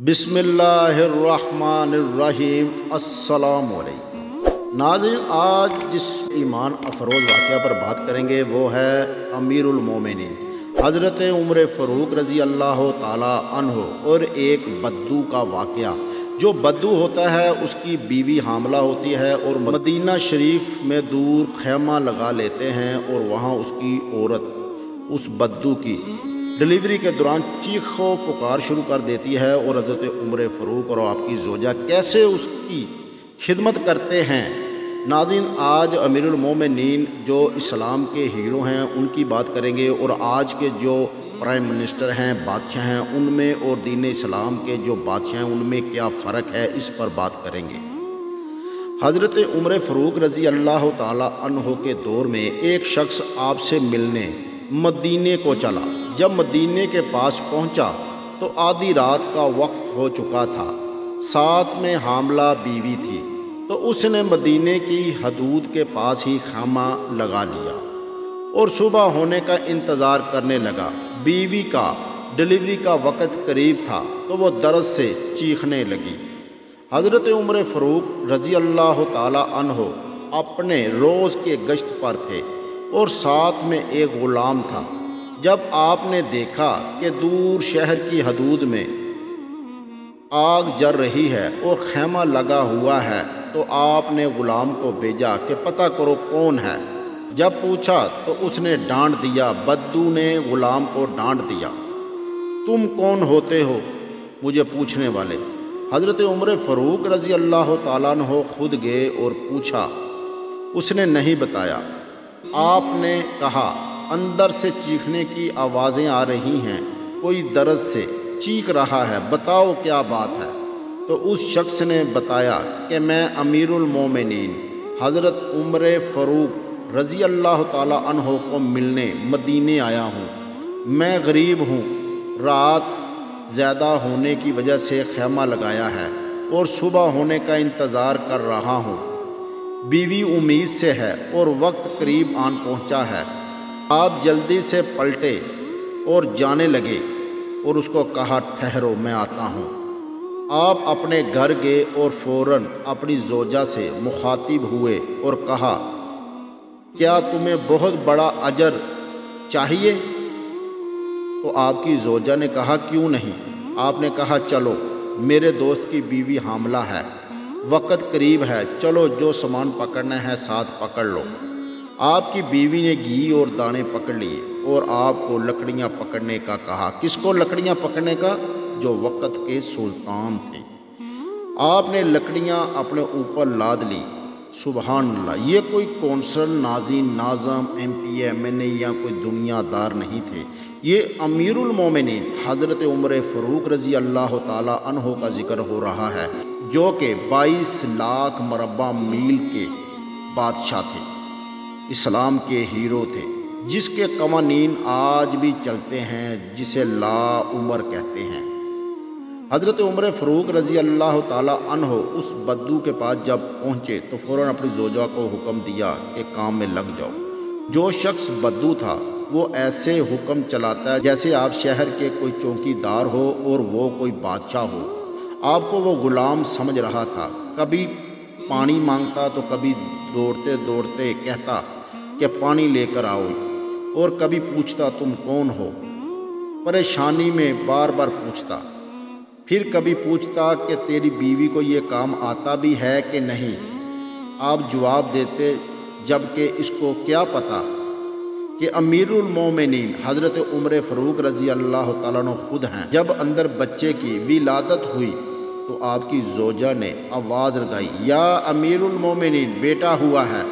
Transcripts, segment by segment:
बिस्मिल्लाहिर्रहमानिर्रहीम। अस्सलाम वालेकुम। नाज़रीन, आज जिस ईमान अफरोज़ वाक़या पर बात करेंगे वो है अमीरुल मोमिनीन हज़रत उमर फ़ारूक रज़ी अल्लाह ताला अन्हो और एक बद्दू का वाक़या। जो बद्दू होता है उसकी बीवी हामला होती है और मदीना शरीफ में दूर खैमा लगा लेते हैं और वहाँ उसकी औरत उस बद्दू की डिलीवरी के दौरान चीखो पुकार शुरू कर देती है और हज़रत उमर फ़ारूक और आपकी ज़ोजा कैसे उसकी खिदमत करते हैं। नाज़रीन, आज अमीरुल मोमिनीन जो इस्लाम के हीरो हैं उनकी बात करेंगे और आज के जो प्राइम मिनिस्टर हैं, बादशाह हैं, उनमें और दीन इस्लाम के जो बादशाह हैं उनमें क्या फ़र्क है, इस पर बात करेंगे। हज़रत उमर फ़ारूक रज़ी अल्लाह ताला अन्हो के दौर में एक शख्स आपसे मिलने मदीने को चला। जब मदीने के पास पहुंचा तो आधी रात का वक्त हो चुका था, साथ में हामला बीवी थी, तो उसने मदीने की हदूद के पास ही खामा लगा लिया और सुबह होने का इंतज़ार करने लगा। बीवी का डिलीवरी का वक़्त करीब था तो वो दर्द से चीखने लगी। हज़रत उमर फ़ारूक रज़ी अल्लाह ताला अन्हो अपने रोज़ के गश्त पर थे और साथ में एक ग़ुलाम था। जब आपने देखा कि दूर शहर की हदूद में आग जल रही है और खैमा लगा हुआ है तो आपने ग़ुलाम को भेजा कि पता करो कौन है। जब पूछा तो उसने डांट दिया, बद्दू ने ग़ुलाम को डांट दिया, तुम कौन होते हो मुझे पूछने वाले। हज़रत उमर फ़ारूक रज़ी अल्लाह ताला अन्हो खुद गए और पूछा, उसने नहीं बताया। आपने कहा, अंदर से चीखने की आवाज़ें आ रही हैं, कोई दर्द से चीख रहा है, बताओ क्या बात है। तो उस शख्स ने बताया कि मैं अमीरुल मोमिनीन हज़रत उमर फ़ारूक रज़ी अल्लाह ताला अन्हो को मिलने मदीने आया हूँ। मैं गरीब हूँ, रात ज़्यादा होने की वजह से खैमा लगाया है और सुबह होने का इंतज़ार कर रहा हूँ। बीवी उम्मीद से है और वक्त करीब आन पहुँचा है। आप जल्दी से पलटे और जाने लगे और उसको कहा, ठहरो मैं आता हूँ। आप अपने घर गए और फ़ौरन अपनी ज़ोजा से मुखातिब हुए और कहा, क्या तुम्हें बहुत बड़ा अजर चाहिए? तो आपकी ज़ोजा ने कहा, क्यों नहीं। आपने कहा, चलो मेरे दोस्त की बीवी हामला है, वक़्त करीब है, चलो जो सामान पकड़ना है साथ पकड़ लो। आपकी बीवी ने घी और दाने पकड़ लिए और आपको लकड़ियां पकड़ने का कहा। किसको लकड़ियां पकड़ने का? जो वक़्त के सुल्तान थे। आपने लकड़ियां अपने ऊपर लाद ली। सुबहान अल्लाह, ये कोई कौंसल, नाज़ीन, नाज़म, MP, MNA या कोई दुनियादार नहीं थे। ये अमीरुल मोमिनीन हज़रत उमर फ़ारूक रज़ी अल्लाह ताला अन्हो का जिक्र हो रहा है, जो कि 22 लाख मरबा मील के बादशाह थे, इस्लाम के हीरो थे, जिसके कवानीन आज भी चलते हैं, जिसे ला उमर कहते हैं। हज़रत उमर फ़ारूक रज़ी अल्लाह ताला अन्हो उस बद्दू के पास जब पहुँचे तो फ़ौरन अपनी ज़ोजा को हुक्म दिया कि काम में लग जाओ। जो शख्स बद्दू था वो ऐसे हुक्म चलाता है जैसे आप शहर के कोई चौकीदार हो और वो कोई बादशाह हो। आपको वो ग़ुलाम समझ रहा था। कभी पानी मांगता तो कभी दौड़ते दौड़ते कहता कि पानी लेकर आओ, और कभी पूछता तुम कौन हो, परेशानी में बार बार पूछता। फिर कभी पूछता कि तेरी बीवी को ये काम आता भी है कि नहीं। आप जवाब देते, जबकि इसको क्या पता कि अमीरुल मोमिनीन हज़रत उमर फ़ारूक रज़ी अल्लाह ताला अन्हो खुद हैं। जब अंदर बच्चे की विलादत हुई तो आपकी ज़ोजा ने आवाज़ लगाई, या अमीरुल मोमिनीन, बेटा हुआ है।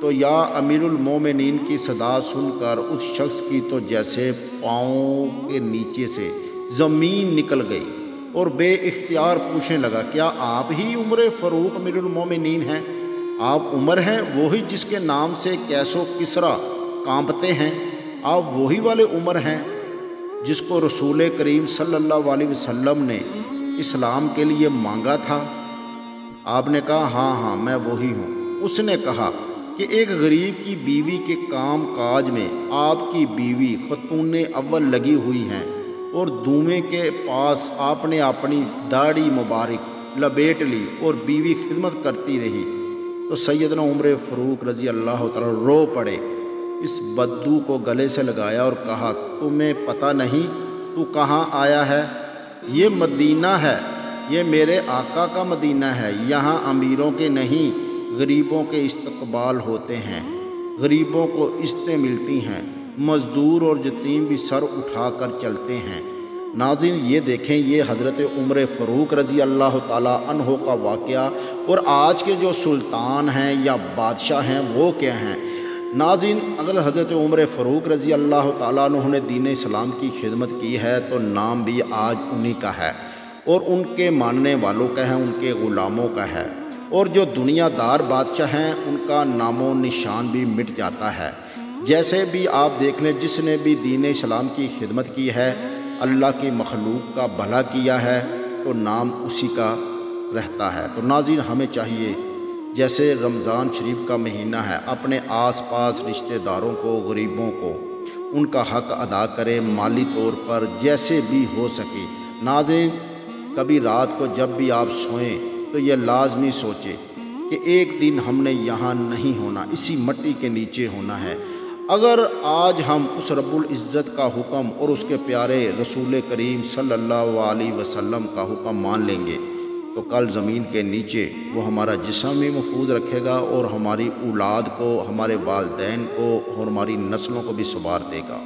तो या अमीरुल मोमिनीन की सदा सुनकर उस शख्स की तो जैसे पाँव के नीचे से ज़मीन निकल गई और बेइख्तियार पूछने लगा, क्या आप ही उमर फ़ारूक अमीरुल मोमिनीन हैं? आप उमर हैं, वही जिसके नाम से कैसो किसरा कांपते हैं? आप वही वाले उमर हैं जिसको रसूल करीम सल्लल्लाहु अलैहि वसल्लम ने इस्लाम के लिए मांगा था? आपने कहा, हाँ हाँ मैं वही हूँ। उसने कहा कि एक गरीब की बीवी के काम काज में आपकी बीवी खतून अव्वल लगी हुई हैं, اور دھویں کے پاس آپ نے اپنی داڑھی مبارک لپیٹ لی اور بیوی خدمت کرتی رہی تو سیدنا عمر فاروق رضی اللہ تعالیٰ رو پڑے، اس بدو کو گلے سے لگایا اور کہا تمہیں پتہ نہیں تو کہاں آیا ہے؟ یہ مدینہ ہے، یہ میرے آقا کا مدینہ ہے، یہاں امیروں کے نہیں غریبوں کے استقبال ہوتے ہیں، غریبوں کو عزتیں ملتی ہیں، مزدور اور یتیم بھی سر اٹھا کر چلتے ہیں۔ ناظرین یہ دیکھیں، یہ حضرت عمر فاروق رضی اللہ تعالیٰ عنہ کا واقعہ، اور آج کے جو سلطان ہیں یا بادشاہ ہیں وہ کیا ہیں؟ ناظرین اگر حضرت عمر فاروق رضی اللہ تعالیٰ عنہ نے دین اسلام کی خدمت کی ہے تو نام بھی آج انہی کا ہے، اور ان کے ماننے والوں کا ہے، ان کے غلاموں کا ہے، اور جو دنیا دار بادشاہ ہیں ان کا نام و نشان بھی مٹ جاتا ہے۔ جیسے بھی آپ دیکھ لیں، جس نے بھی دین اسلام کی خدمت کی ہے، اللہ کی مخلوق کا بھلا کیا ہے تو نام اسی کا رہتا ہے۔ تو ناظرین ہمیں چاہیے جیسے رمضان شریف کا مہینہ ہے، اپنے آس پاس رشتہ داروں کو، غریبوں کو ان کا حق ادا کریں، مالی طور پر جیسے بھی ہو سکے۔ ناظرین کبھی رات کو جب بھی آپ سوئیں تو یہ لازمی سوچیں کہ ایک دن ہم نے یہاں نہیں ہونا، اسی مٹی کے نیچے ہونا ہے۔ اگر آج ہم اس رب العزت کا حکم اور اس کے پیارے رسول کریم صلی اللہ علیہ وسلم کا حکم مان لیں گے تو کل زمین کے نیچے وہ ہمارا جسم بھی محفوظ رکھے گا اور ہماری اولاد کو، ہمارے والدین کو اور ہماری نسلوں کو بھی سنوار دے گا۔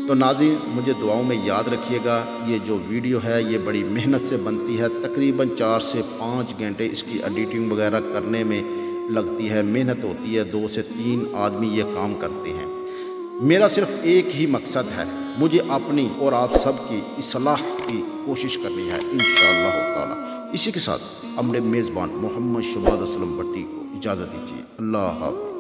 تو ناظرین مجھے دعاؤں میں یاد رکھیے گا، یہ جو ویڈیو ہے یہ بڑی محنت سے بنتی ہے، تقریباً 4 سے 5 گھنٹے اس کی ایڈیٹنگ وغیرہ کرنے میں لگتی ہے، محنت ہوتی ہے، 2 سے 3 آدمی یہ کام کرتے ہیں۔ میرا صرف ایک ہی مقصد ہے، مجھے اپنی اور آپ سب کی اصلاح کی کوشش کرنی ہے انشاءاللہ تعالی۔ اسی کے ساتھ اپنے میزبان محمد شہباز اسلم بٹی کو اجازت دیجیے، اللہ حافظ۔